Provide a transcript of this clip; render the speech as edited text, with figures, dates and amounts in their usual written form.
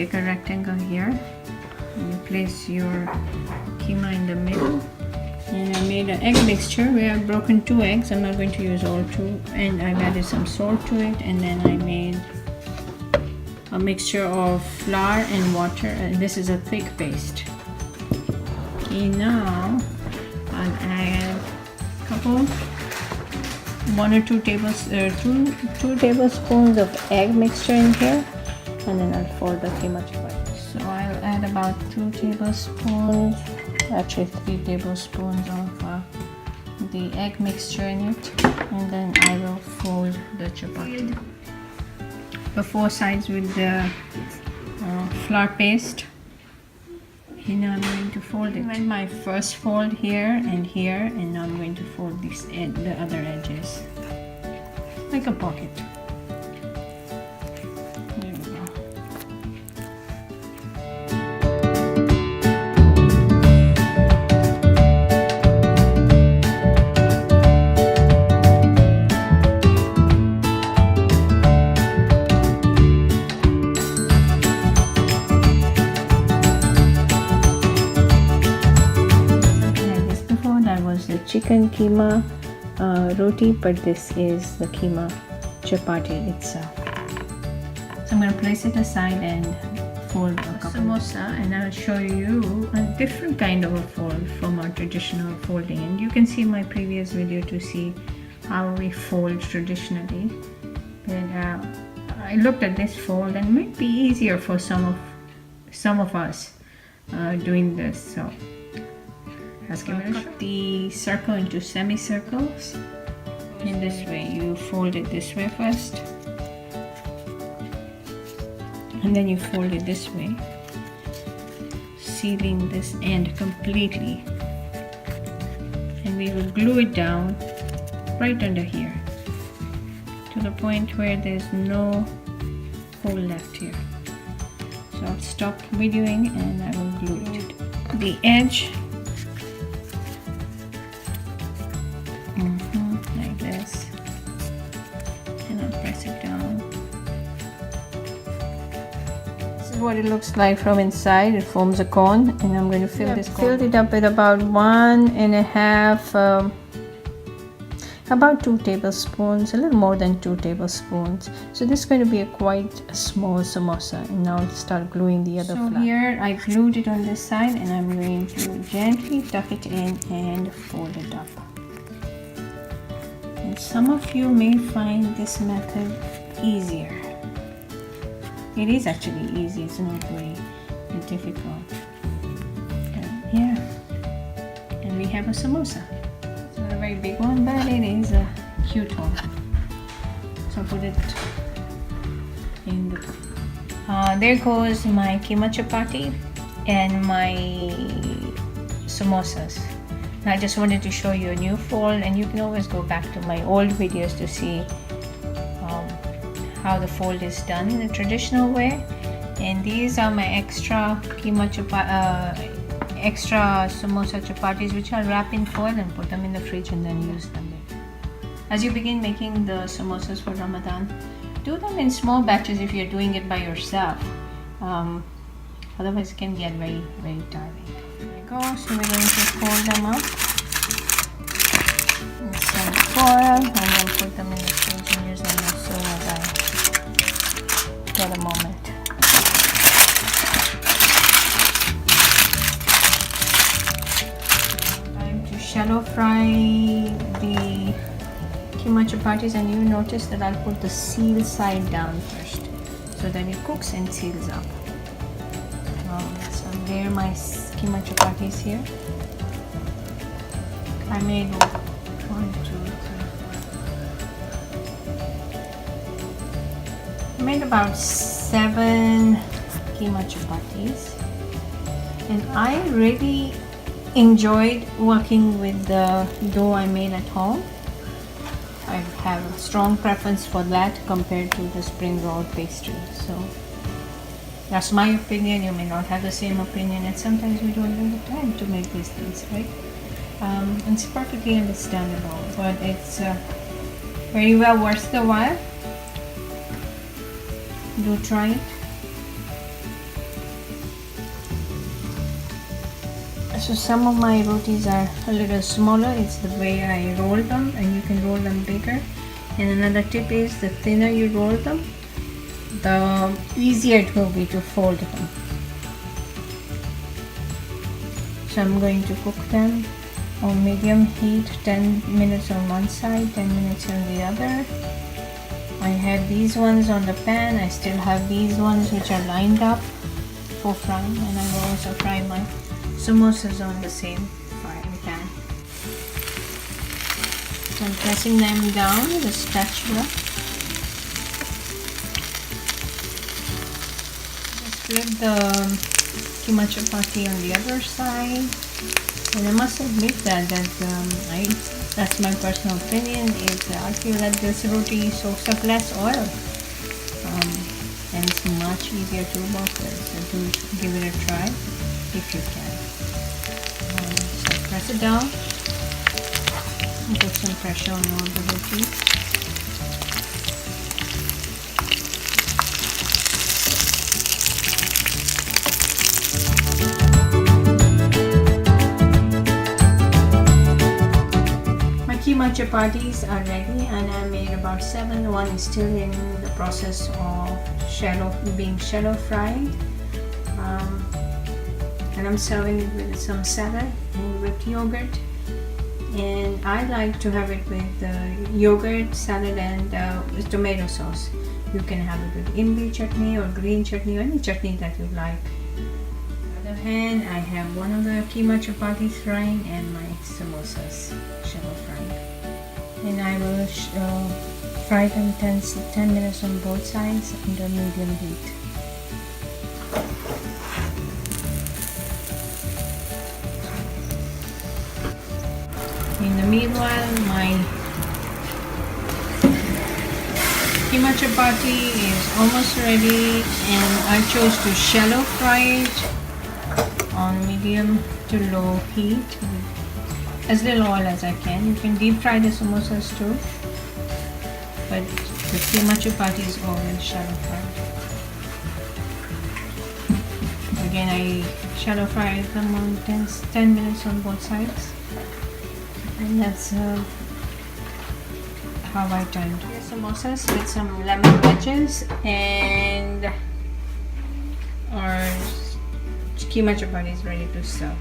take a rectangle here and you place your keema in the middle. And I made an egg mixture where I've broken 2 eggs. I'm not going to use all 2, and I've added some salt to it, and then I made a mixture of flour and water, and this is a thick paste. Okay, now I'll add a couple, 1 or 2 tablespoons of egg mixture in here, and then I'll fold the keema chapati. So I'll add about 2 tablespoons, actually 3 tablespoons of the egg mixture in it, and then I will fold the chapati. The 4 sides with the flour paste. And now I'm going to fold it. I made my first fold here, and now I'm going to fold the other edges like a pocket. There we go. The chicken keema roti, but this is the keema chapati itself. So I'm going to place it aside and fold a samosa, and I'll show you a different kind of a fold from our traditional folding. And you can see my previous video to see how we fold traditionally. But I looked at this fold, and it might be easier for some of us doing this. So let's give it a shot. The circle into semicircles. In this way, you fold it this way first, and then you fold it this way, sealing this end completely. And we will glue it down right under here to the point where there's no hole left here. So I'll stop videoing and I will glue it. The edge like this, and I'll press it down. This is what it looks like from inside. It forms a cone, and I'm going to fill this cone. Filled it up with about 1.5 about 2 tablespoons, a little more than 2 tablespoons. So this is going to be quite a small samosa, and now I'll start gluing the other flap. So here I glued it on this side, and I'm going to gently tuck it in and fold it up. And some of you may find this method easier. It is actually easy, it's not very difficult. But yeah, and we have a samosa. It's not a very big one, but it is a cute one. So put it in the there goes my keema chapati and my samosas. I just wanted to show you a new fold, and you can always go back to my old videos to see how the fold is done in a traditional way. And these are my extra extra samosa chapatis, which I'll wrap in foil and put them in the fridge and then use them later. As you begin making the samosas for Ramadan, do them in small batches if you're doing it by yourself. Otherwise it can get very, very tiring. So we're going to fold them up in some foil, and then put them in the fridge and use them as soon as I get a moment. Time to shallow fry the keema chapatis, and you notice that I'll put the seal side down first so that it cooks and seals up. So there are my keema chapatis here. I made 1, 2, 3, 4. I made about 7 keema chapatis, and I really enjoyed working with the dough I made at home. I have a strong preference for that compared to the spring roll pastry. So that's my opinion. You may not have the same opinion, and sometimes we don't have the time to make these things, right? And it's perfectly understandable, but it's very well worth the while. Do try it. So some of my rotis are a little smaller. It's the way I roll them, and you can roll them bigger. And another tip is, the thinner you roll them, the easier it will be to fold them. So I'm going to cook them on medium heat, 10 minutes on one side, 10 minutes on the other. I have these ones on the pan. I still have these ones which are lined up for frying, and I will also fry my samosas on the same frying pan. So I'm pressing them down with a spatula. Just flip the keema chapati on the other side. And I must admit that's my personal opinion, is I feel that this roti soaks up less oil, and it's much easier to work with. So do give it a try if you can. So press it down and put some pressure on all the roti. Keema chapatis are ready, and I made about 7. One is still in the process of being shallow fried, and I'm serving it with some salad and with yogurt. And I like to have it with yogurt, salad, and with tomato sauce. You can have it with imli chutney or green chutney, or any chutney that you like. On the other hand, I have one of the keema chapatis frying and my samosas shallow frying. And I will fry them 10 minutes on both sides under medium heat. In the meanwhile, my keema chapati is almost ready, and I chose to shallow fry it on medium to low heat with as little oil as I can. You can deep fry the samosas too, but the keema chapati is always shallow fried. Again, I shallow fried them on 10 minutes on both sides, and that's how I turned the samosas with some lemon wedges, and our keema chapati is ready to serve.